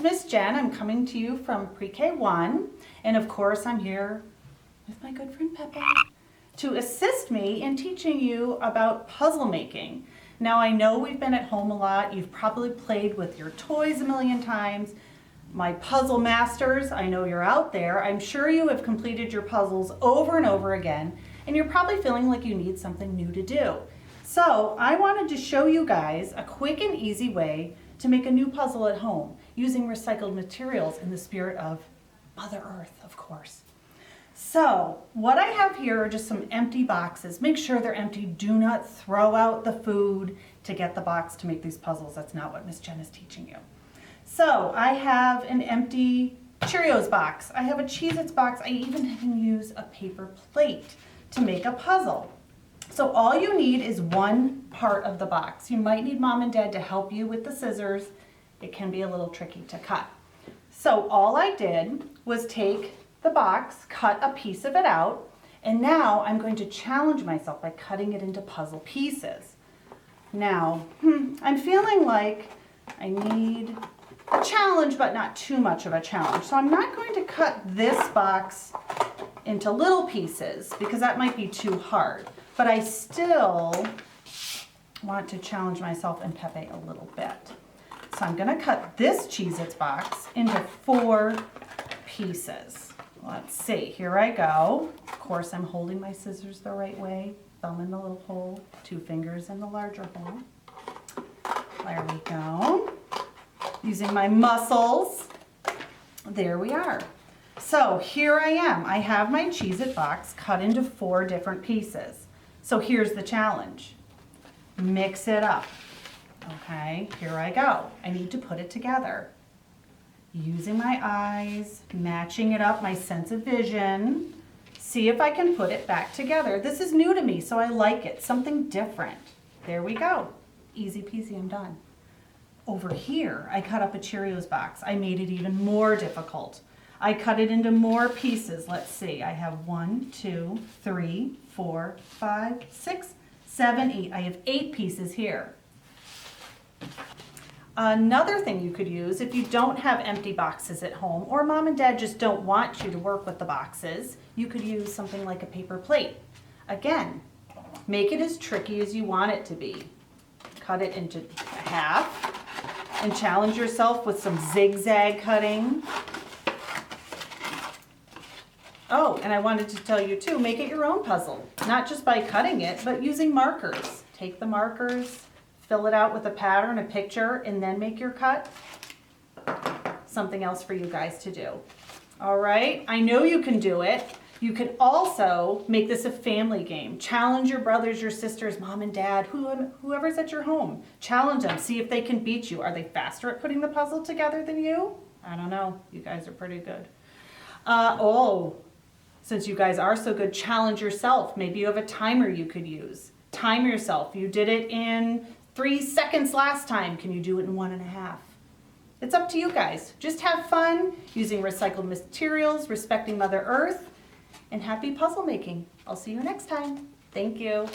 Miss Jen. I'm coming to you from Pre-K 1, and of course I'm here with my good friend Pepe to assist me in teaching you about puzzle making. Now I know we've been at home a lot. You've probably played with your toys a million times. My puzzle masters, I know you're out there. I'm sure you have completed your puzzles over and over again, and you're probably feeling like you need something new to do. So I wanted to show you guys a quick and easy way to make a new puzzle at home using recycled materials in the spirit of Mother Earth, of course. So what I have here are just some empty boxes. Make sure they're empty. Do not throw out the food to get the box to make these puzzles. That's not what Miss Jen is teaching you. So I have an empty Cheerios box. I have a Cheez-Its box. I even can use a paper plate to make a puzzle. So all you need is one part of the box. You might need mom and dad to help you with the scissors. It can be a little tricky to cut. So all I did was take the box, cut a piece of it out, and now I'm going to challenge myself by cutting it into puzzle pieces. Now, I'm feeling like I need a challenge, but not too much of a challenge. So I'm not going to cut this box into little pieces because that might be too hard. But I still want to challenge myself and Pepe a little bit. So I'm going to cut this Cheez-Its box into 4 pieces. Let's see, here I go. Of course, I'm holding my scissors the right way. Thumb in the little hole, 2 fingers in the larger hole. There we go. Using my muscles. There we are. So here I am. I have my Cheez-It box cut into 4 different pieces. So here's the challenge. Mix it up. Okay, here I go. I need to put it together. Using my eyes, matching it up, my sense of vision. See if I can put it back together. This is new to me, so I like it. Something different. There we go. Easy peasy, I'm done. Over here, I cut up a Cheerios box. I made it even more difficult. I cut it into more pieces. Let's see, I have 1, 2, 3, 4, 5, 6, 7, 8. I have 8 pieces here. Another thing you could use if you don't have empty boxes at home or mom and dad just don't want you to work with the boxes, you could use something like a paper plate. Again, make it as tricky as you want it to be. Cut it into half and challenge yourself with some zigzag cutting. Oh, and I wanted to tell you too, make it your own puzzle. Not just by cutting it, but using markers. Take the markers, fill it out with a pattern, a picture, and then make your cut. Something else for you guys to do. All right, I know you can do it. You can also make this a family game. Challenge your brothers, your sisters, mom and dad, whoever's at your home. Challenge them, see if they can beat you. Are they faster at putting the puzzle together than you? I don't know, you guys are pretty good. Since you guys are so good, challenge yourself. Maybe you have a timer you could use. Time yourself. You did it in 3 seconds last time. Can you do it in 1.5? It's up to you guys. Just have fun using recycled materials, respecting Mother Earth, and happy puzzle making. I'll see you next time. Thank you.